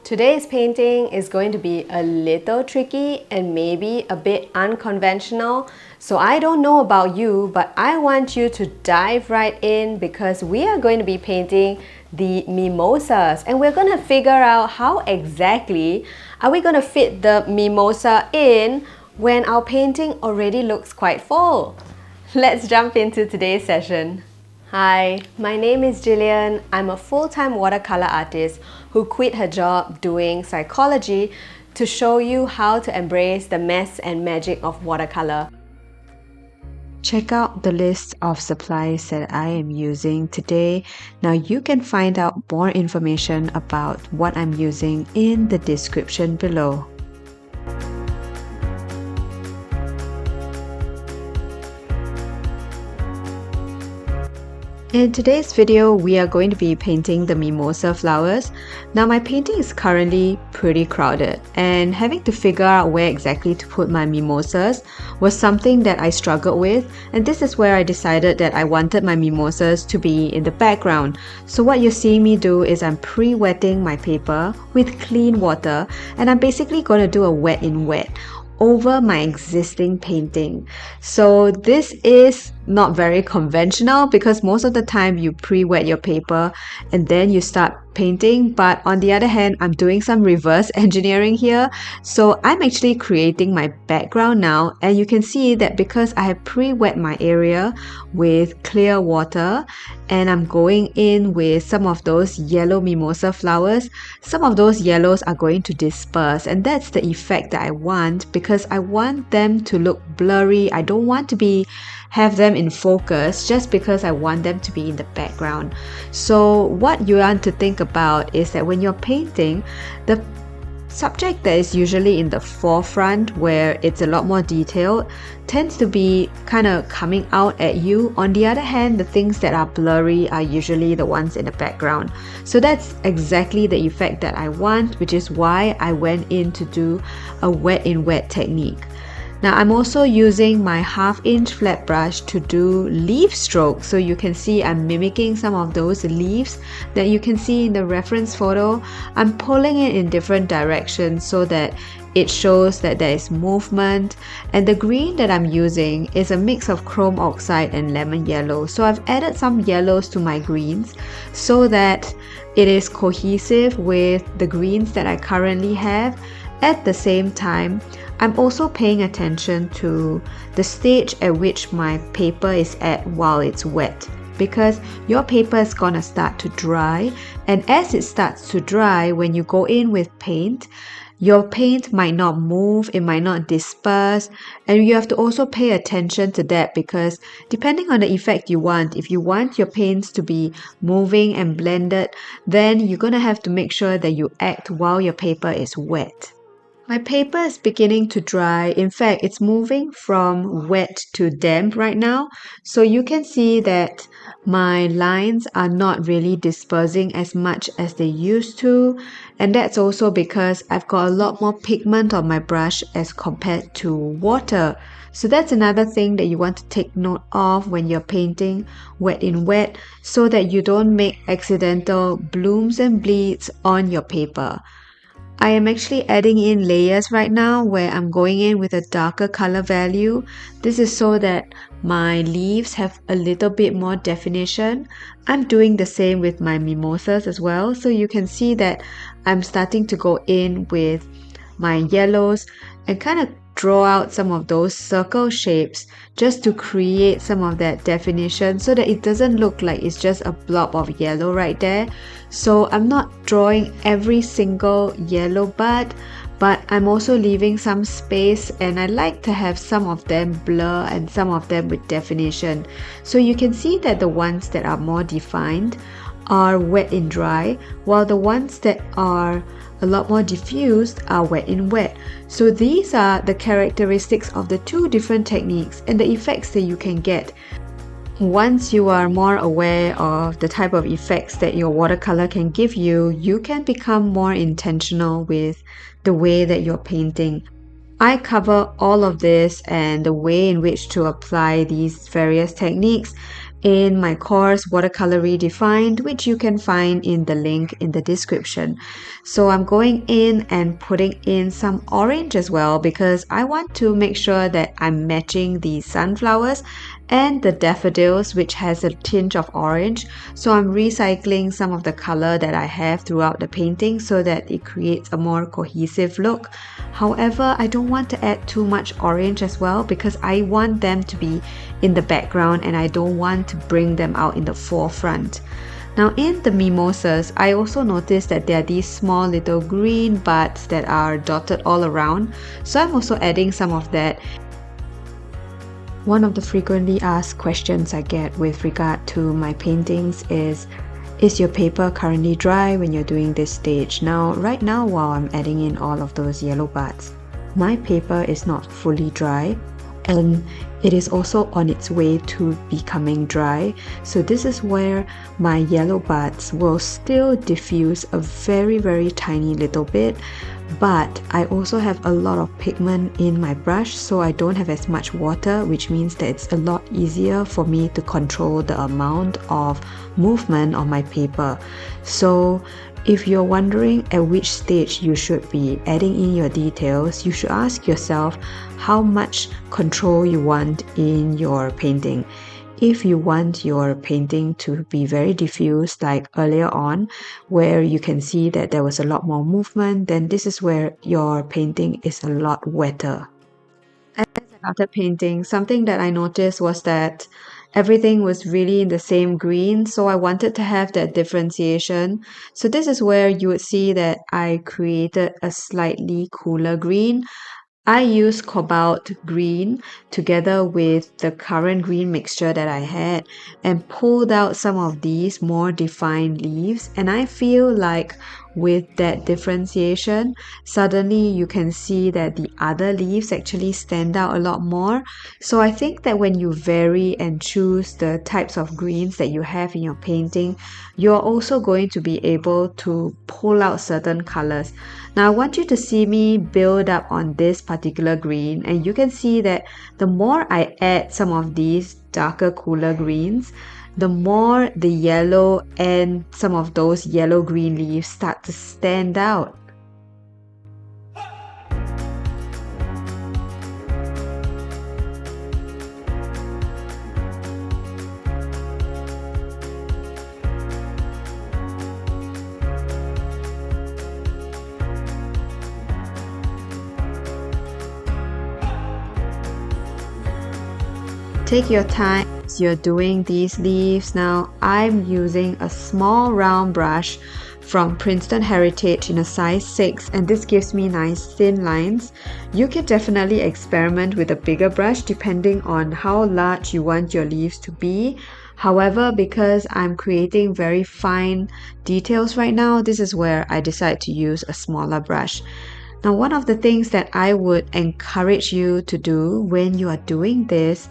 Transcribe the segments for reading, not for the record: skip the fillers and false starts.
Today's painting is going to be a little tricky and maybe a bit unconventional. So I don't know about you, but I want you to dive right in because we are going to be painting the mimosas and we're going to figure out how exactly are we going to fit the mimosa in when our painting already looks quite full. Let's jump into today's session. Hi, my name is Jillian. I'm a full-time watercolor artist who quit her job doing psychology to show you how to embrace the mess and magic of watercolor. Check out the list of supplies that I am using today. Now you can find out more information about what I'm using in the description below. In today's video, we are going to be painting the mimosa flowers. Now my painting is currently pretty crowded and having to figure out where exactly to put my mimosas was something that I struggled with, and this is where I decided that I wanted my mimosas to be in the background. So what you're seeing me do is I'm pre-wetting my paper with clean water and I'm basically going to do a wet in wet over my existing painting. So this is not very conventional because most of the time you pre-wet your paper and then you start painting, but on the other hand I'm doing some reverse engineering here. So I'm actually creating my background now, and you can see that because I have pre-wet my area with clear water and I'm going in with some of those yellow mimosa flowers, some of those yellows are going to disperse, and that's the effect that I want because I want them to look blurry. I don't want to have them in focus just because I want them to be in the background. So what you want to think about is that when you're painting, the subject that is usually in the forefront where it's a lot more detailed tends to be kind of coming out at you. On the other hand, the things that are blurry are usually the ones in the background. So that's exactly the effect that I want, which is why I went in to do a wet in wet technique. Now I'm also using my 1/2 inch flat brush to do leaf strokes. So you can see I'm mimicking some of those leaves that you can see in the reference photo. I'm pulling it in different directions so that it shows that there is movement. And the green that I'm using is a mix of chrome oxide and lemon yellow. So I've added some yellows to my greens so that it is cohesive with the greens that I currently have. At the same time, I'm also paying attention to the stage at which my paper is at while it's wet, because your paper is gonna start to dry, and as it starts to dry, when you go in with paint, your paint might not move, it might not disperse, and you have to also pay attention to that because depending on the effect you want, if you want your paints to be moving and blended, then you're gonna have to make sure that you act while your paper is wet. My paper is beginning to dry. In fact, it's moving from wet to damp right now. So you can see that my lines are not really dispersing as much as they used to. And that's also because I've got a lot more pigment on my brush as compared to water. So that's another thing that you want to take note of when you're painting wet in wet so that you don't make accidental blooms and bleeds on your paper. I am actually adding in layers right now where I'm going in with a darker color value. This is so that my leaves have a little bit more definition. I'm doing the same with my mimosas as well. So you can see that I'm starting to go in with my yellows and kind of draw out some of those circle shapes just to create some of that definition so that it doesn't look like it's just a blob of yellow right there. So I'm not drawing every single yellow bud, but I'm also leaving some space, and I like to have some of them blur and some of them with definition. So you can see that the ones that are more defined are wet in dry, while the ones that are a lot more diffused are wet in wet. So these are the characteristics of the two different techniques and the effects that you can get. Once you are more aware of the type of effects that your watercolor can give you, you can become more intentional with the way that you're painting. I cover all of this and the way in which to apply these various techniques in my course Watercolor Redefined, which you can find in the link in the description. So I'm going in and putting in some orange as well because I want to make sure that I'm matching the sunflowers and the daffodils, which has a tinge of orange. So I'm recycling some of the color that I have throughout the painting so that it creates a more cohesive look. However, I don't want to add too much orange as well because I want them to be in the background and I don't want to bring them out in the forefront. Now in the mimosas, I also noticed that there are these small little green buds that are dotted all around. So I'm also adding some of that. One of the frequently asked questions I get with regard to my paintings is your paper currently dry when you're doing this stage? Now, right now while I'm adding in all of those yellow buds, my paper is not fully dry and it is also on its way to becoming dry. So this is where my yellow buds will still diffuse a very tiny little bit, but I also have a lot of pigment in my brush, so I don't have as much water, which means that it's a lot easier for me to control the amount of movement on my paper. So if you're wondering at which stage you should be adding in your details, you should ask yourself how much control you want in your painting. If you want your painting to be very diffuse like earlier on, where you can see that there was a lot more movement, then this is where your painting is a lot wetter. As I started painting, something that I noticed was that everything was really in the same green, so I wanted to have that differentiation. So this is where you would see that I created a slightly cooler green. I use cobalt green together with the current green mixture that I had and pulled out some of these more defined leaves, and I feel like with that differentiation, suddenly you can see that the other leaves actually stand out a lot more. So I think that when you vary and choose the types of greens that you have in your painting, you're also going to be able to pull out certain colors. Now I want you to see me build up on this particular green, and you can see that the more I add some of these darker cooler greens, the more the yellow and some of those yellow-green leaves start to stand out. Take your time as you're doing these leaves. Now I'm using a small round brush from Princeton Heritage in a size 6, and this gives me nice thin lines. You can definitely experiment with a bigger brush depending on how large you want your leaves to be. However, because I'm creating very fine details right now, this is where I decide to use a smaller brush. Now, one of the things that I would encourage you to do when you are doing this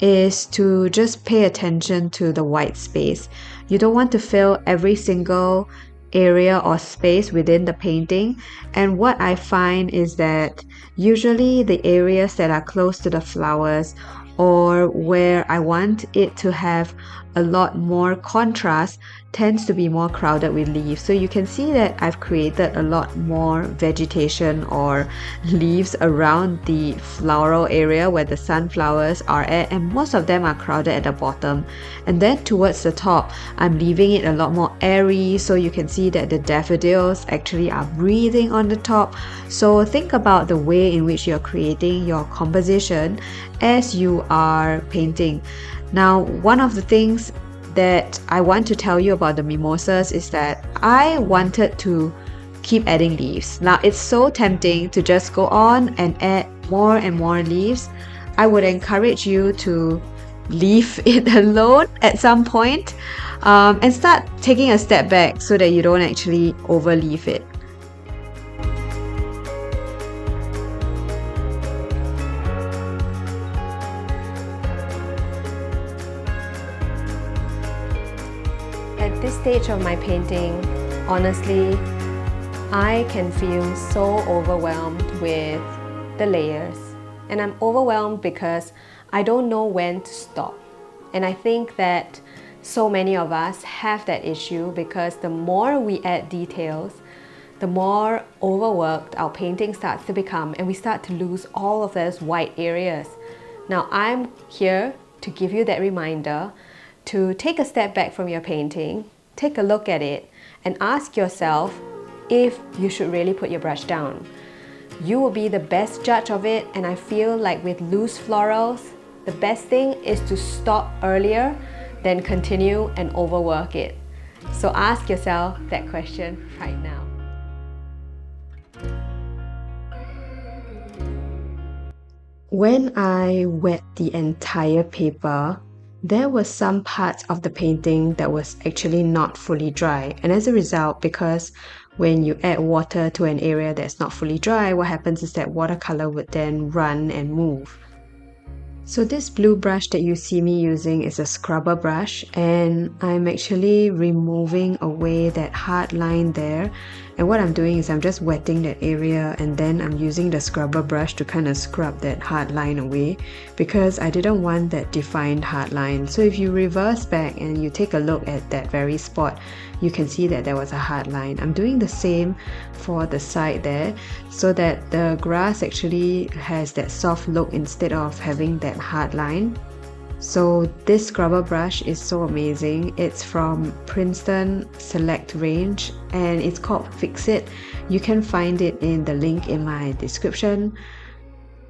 is to just pay attention to the white space. You don't want to fill every single area or space within the painting. And what I find is that usually the areas that are close to the flowers or where I want it to have a lot more contrast tends to be more crowded with leaves. So you can see that I've created a lot more vegetation or leaves around the floral area where the sunflowers are at, and most of them are crowded at the bottom. And then towards the top, I'm leaving it a lot more airy, so you can see that the daffodils actually are breathing on the top. So think about the way in which you're creating your composition as you are painting. Now, one of the things that I want to tell you about the mimosas is that I wanted to keep adding leaves. Now, it's so tempting to just go on and add more and more leaves. I would encourage you to leave it alone at some point and start taking a step back so that you don't actually overleaf it. At this stage of my painting, honestly, I can feel so overwhelmed with the layers. And I'm overwhelmed because I don't know when to stop. And I think that so many of us have that issue because the more we add details, the more overworked our painting starts to become, and we start to lose all of those white areas. Now, I'm here to give you that reminder to take a step back from your painting, take a look at it, and ask yourself if you should really put your brush down. You will be the best judge of it, and I feel like with loose florals, the best thing is to stop earlier than continue and overwork it. So ask yourself that question right now. When I wet the entire paper, there were some parts of the painting that was actually not fully dry. And as a result, because when you add water to an area that's not fully dry, what happens is that watercolor would then run and move. So this blue brush that you see me using is a scrubber brush, and I'm actually removing away that hard line there. And what I'm doing is I'm just wetting that area, and then I'm using the scrubber brush to kind of scrub that hard line away because I didn't want that defined hard line. So if you reverse back and you take a look at that very spot, you can see that there was a hard line. I'm doing the same for the side there so that the grass actually has that soft look instead of having that hard line. So this scrubber brush is so amazing. It's from Princeton Select range and it's called Fix It. You can find it in the link in my description.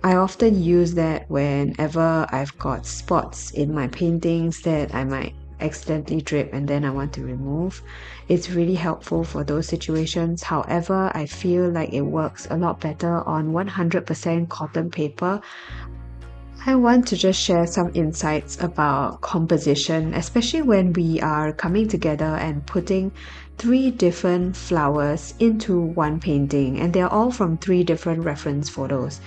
I often use that whenever I've got spots in my paintings that I might accidentally drip and then I want to remove. It's really helpful for those situations. However, I feel like it works a lot better on 100% cotton paper. I want to just share some insights about composition, especially when we are coming together and putting 3 different flowers into one painting, and they're all from 3 different reference photos.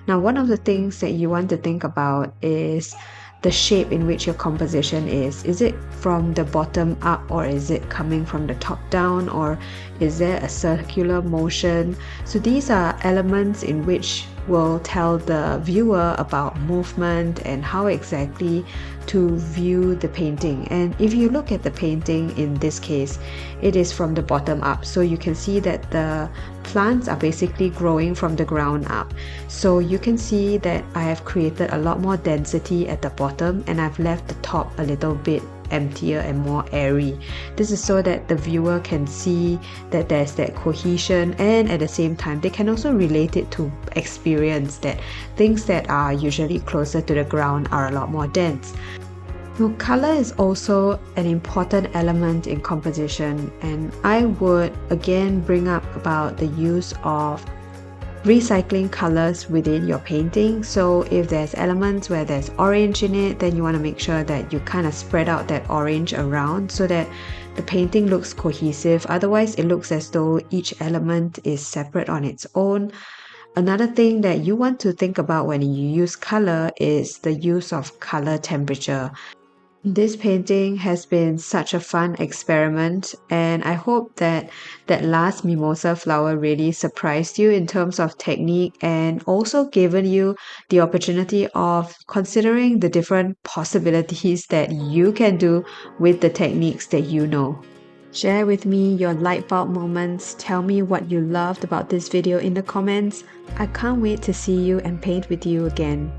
Now, one of the things that you want to think about is the shape in which your composition is. Is it from the bottom up, or is it coming from the top down, or is there a circular motion? So these are elements in which will tell the viewer about movement and how exactly to view the painting. And if you look at the painting in this case, it is from the bottom up, so you can see that the plants are basically growing from the ground up. So you can see that I have created a lot more density at the bottom, and I've left the top a little bit emptier and more airy. This is so that the viewer can see that there's that cohesion, and at the same time they can also relate it to experience that things that are usually closer to the ground are a lot more dense. Now, color is also an important element in composition, and I would again bring up about the use of recycling colors within your painting. So if there's elements where there's orange in it, then you want to make sure that you kind of spread out that orange around so that the painting looks cohesive. Otherwise, it looks as though each element is separate on its own. Another thing that you want to think about when you use color is the use of color temperature. This painting has been such a fun experiment, and I hope that that last mimosa flower really surprised you in terms of technique and also given you the opportunity of considering the different possibilities that you can do with the techniques that you know. Share with me your light bulb moments. Tell me what you loved about this video in the comments. I can't wait to see you and paint with you again.